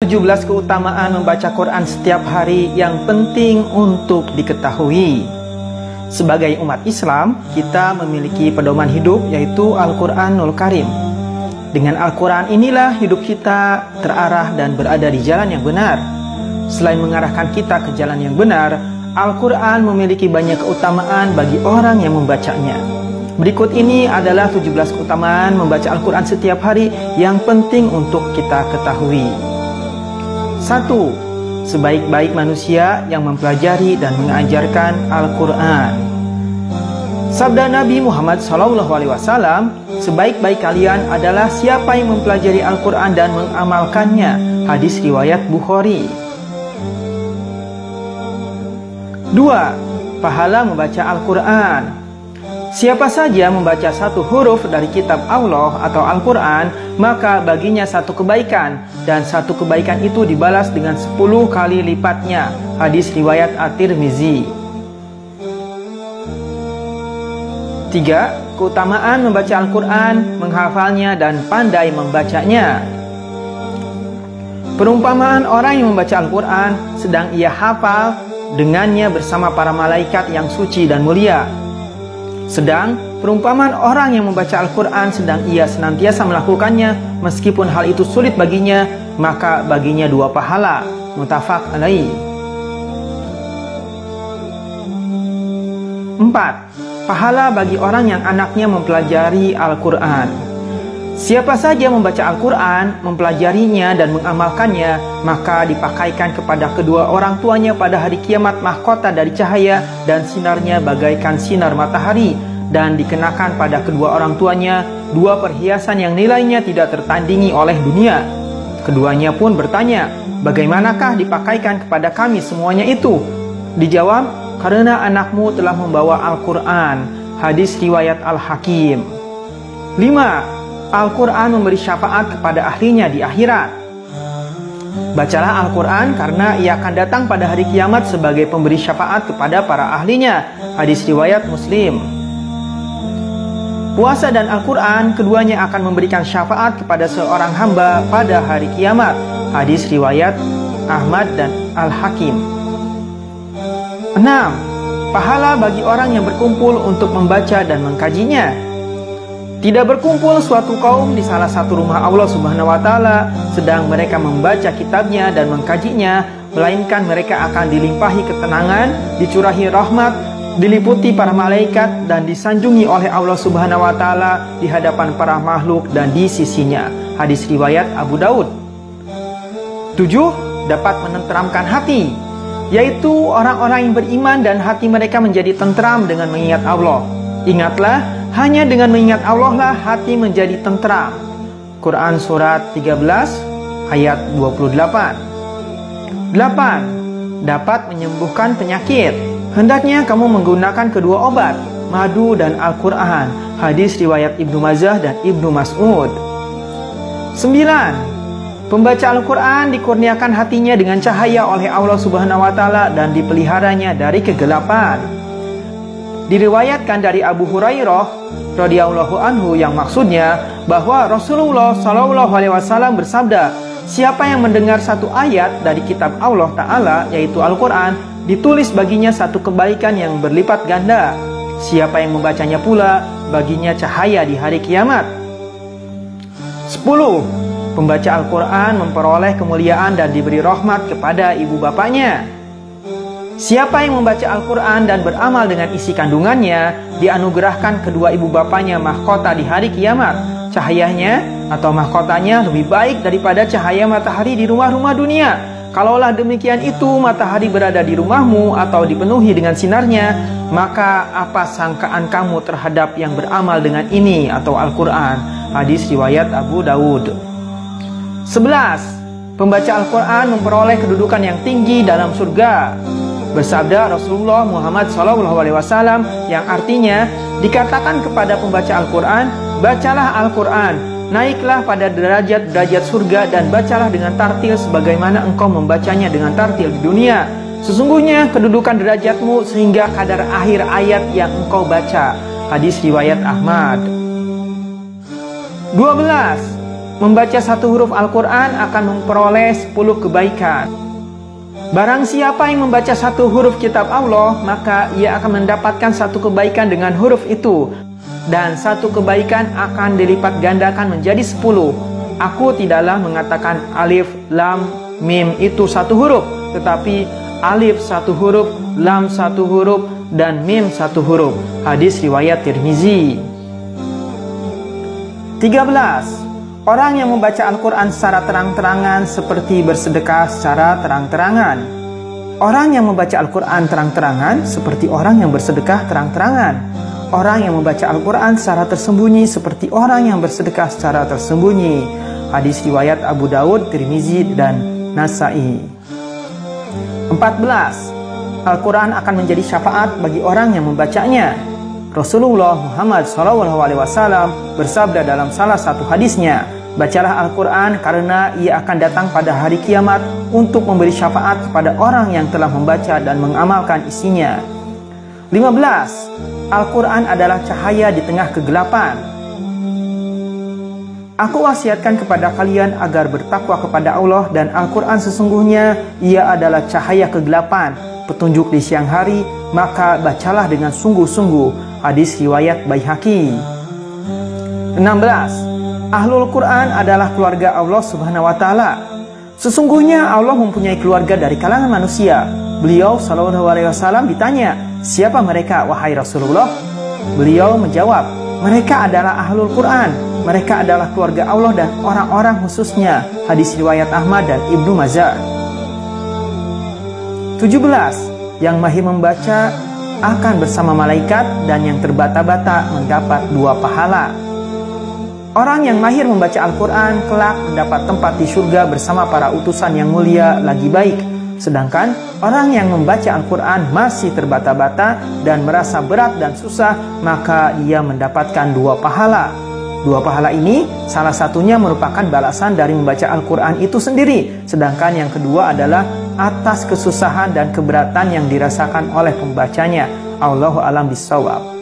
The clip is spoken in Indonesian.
17 keutamaan membaca Quran setiap hari yang penting untuk diketahui. Sebagai umat Islam, kita memiliki pedoman hidup yaitu Al-Quranul Karim. Dengan Al-Quran inilah hidup kita terarah dan berada di jalan yang benar. Selain mengarahkan kita ke jalan yang benar, Al-Quran memiliki banyak keutamaan bagi orang yang membacanya. Berikut ini adalah 17 keutamaan membaca Al-Quran setiap hari yang penting untuk kita ketahui. 1. Sebaik-baik manusia yang mempelajari dan mengajarkan Al-Quran. Sabda Nabi Muhammad SAW, sebaik-baik kalian adalah siapa yang mempelajari Al-Quran dan mengamalkannya. Hadis riwayat Bukhari. 2. Pahala membaca Al-Quran. Siapa saja membaca satu huruf dari kitab Allah atau Al-Quran, maka baginya satu kebaikan, dan satu kebaikan itu dibalas dengan 10 kali lipatnya. Hadis riwayat At-Tirmizi. 3. Keutamaan membaca Al-Quran, menghafalnya dan pandai membacanya. Perumpamaan orang yang membaca Al-Quran sedang ia hafal dengannya bersama para malaikat yang suci dan mulia. Sedang perumpamaan orang yang membaca Al-Quran sedang ia senantiasa melakukannya meskipun hal itu sulit baginya, maka baginya 2 pahala. Muttafaq alaih. 4. Pahala bagi orang yang anaknya mempelajari Al-Quran. Siapa saja membaca Al-Quran, mempelajarinya dan mengamalkannya, maka dipakaikan kepada kedua orang tuanya pada hari kiamat mahkota dari cahaya dan sinarnya bagaikan sinar matahari, dan dikenakan pada kedua orang tuanya 2 perhiasan yang nilainya tidak tertandingi oleh dunia. Keduanya pun bertanya, bagaimanakah dipakaikan kepada kami semuanya itu? Dijawab, karena anakmu telah membawa Al-Quran. Hadis riwayat Al-Hakim. 5. Al-Quran memberi syafaat kepada ahlinya di akhirat. Bacalah Al-Quran karena ia akan datang pada hari kiamat sebagai pemberi syafaat kepada para ahlinya. Hadis riwayat Muslim. Puasa dan Al-Quran keduanya akan memberikan syafaat kepada seorang hamba pada hari kiamat. Hadis riwayat Ahmad dan Al-Hakim. 6. Pahala bagi orang yang berkumpul untuk membaca dan mengkajinya. Tidak berkumpul suatu kaum di salah satu rumah Allah Subhanahu wa Ta'ala sedang mereka membaca kitabnya dan mengkajinya, melainkan mereka akan dilimpahi ketenangan, dicurahi rahmat, diliputi para malaikat, dan disanjungi oleh Allah Subhanahu wa Ta'ala di hadapan para makhluk dan di sisinya. Hadis riwayat Abu Daud. 7. Dapat menenteramkan hati, yaitu orang-orang yang beriman dan hati mereka menjadi tentram dengan mengingat Allah. Ingatlah, hanya dengan mengingat Allah lah hati menjadi tentram. Quran Surat 13 ayat 28. 8. Dapat menyembuhkan penyakit. Hendaknya kamu menggunakan kedua obat, madu dan Al-Quran. Hadis riwayat Ibnu Majah dan Ibnu Mas'ud. 9. Pembaca Al-Quran dikurniakan hatinya dengan cahaya oleh Allah Subhanahu wa Ta'ala dan dipeliharanya dari kegelapan. Diriwayatkan dari Abu Hurairah radhiyallahu anhu yang maksudnya bahwa Rasulullah SAW bersabda, siapa yang mendengar satu ayat dari kitab Allah Ta'ala yaitu Al-Quran, ditulis baginya satu kebaikan yang berlipat ganda. Siapa yang membacanya pula, baginya cahaya di hari kiamat. 10. Pembaca Al-Quran memperoleh kemuliaan dan diberi rahmat kepada ibu bapaknya. Siapa yang membaca Al-Quran dan beramal dengan isi kandungannya, dianugerahkan kedua ibu bapaknya mahkota di hari kiamat. Cahayanya atau mahkotanya lebih baik daripada cahaya matahari di rumah-rumah dunia. Kalaulah demikian itu matahari berada di rumahmu atau dipenuhi dengan sinarnya, maka apa sangkaan kamu terhadap yang beramal dengan ini atau Al-Quran? Hadis riwayat Abu Daud. 11. Pembaca Al-Quran memperoleh kedudukan yang tinggi dalam surga. Bersabda Rasulullah Muhammad SAW yang artinya dikatakan kepada pembaca Al-Quran, bacalah Al-Quran, naiklah pada derajat-derajat surga dan bacalah dengan tartil sebagaimana engkau membacanya dengan tartil di dunia. Sesungguhnya kedudukan derajatmu sehingga kadar akhir ayat yang engkau baca. Hadis riwayat Ahmad. 12. Membaca satu huruf Al-Quran akan memperoleh 10 kebaikan. Barang siapa yang membaca satu huruf kitab Allah, maka ia akan mendapatkan satu kebaikan dengan huruf itu. Dan satu kebaikan akan dilipat gandakan menjadi 10. Aku tidaklah mengatakan alif, lam, mim itu satu huruf, tetapi alif satu huruf, lam satu huruf, dan mim satu huruf. Hadis riwayat Tirmizi. 13. Orang yang membaca Al-Quran secara terang-terangan seperti bersedekah secara terang-terangan. Orang yang membaca Al-Quran terang-terangan seperti orang yang bersedekah terang-terangan. Orang yang membaca Al-Quran secara tersembunyi seperti orang yang bersedekah secara tersembunyi. Hadis riwayat Abu Daud, Tirmizi, dan Nasai. 14. Al-Quran akan menjadi syafaat bagi orang yang membacanya. Rasulullah Muhammad SAW bersabda dalam salah satu hadisnya, bacalah Al-Quran karena ia akan datang pada hari kiamat untuk memberi syafaat kepada orang yang telah membaca dan mengamalkan isinya. 15. Al-Quran adalah cahaya di tengah kegelapan. Aku wasiatkan kepada kalian agar bertakwa kepada Allah, dan Al-Quran sesungguhnya ia adalah cahaya kegelapan, petunjuk di siang hari, maka bacalah dengan sungguh-sungguh. Hadis riwayat Baihaqi. 16. Ahlul Quran adalah keluarga Allah Subhanahu wa Ta'ala. Sesungguhnya Allah mempunyai keluarga dari kalangan manusia. Beliau SAW ditanya, siapa mereka wahai Rasulullah? Beliau menjawab, mereka adalah Ahlul Quran. Mereka adalah keluarga Allah dan orang-orang khususnya. Hadis riwayat Ahmad dan Ibnu Majah. 17. Yang mahir membaca akan bersama malaikat, dan yang terbata-bata mendapat 2 pahala. Orang yang mahir membaca Al-Quran kelak mendapat tempat di surga bersama para utusan yang mulia lagi baik. Sedangkan orang yang membaca Al-Quran masih terbata-bata dan merasa berat dan susah, maka dia mendapatkan 2 pahala. 2 pahala ini salah satunya merupakan balasan dari membaca Al-Quran itu sendiri. Sedangkan yang kedua adalah atas kesusahan dan keberatan yang dirasakan oleh pembacanya. Allahu a'lam bishawab.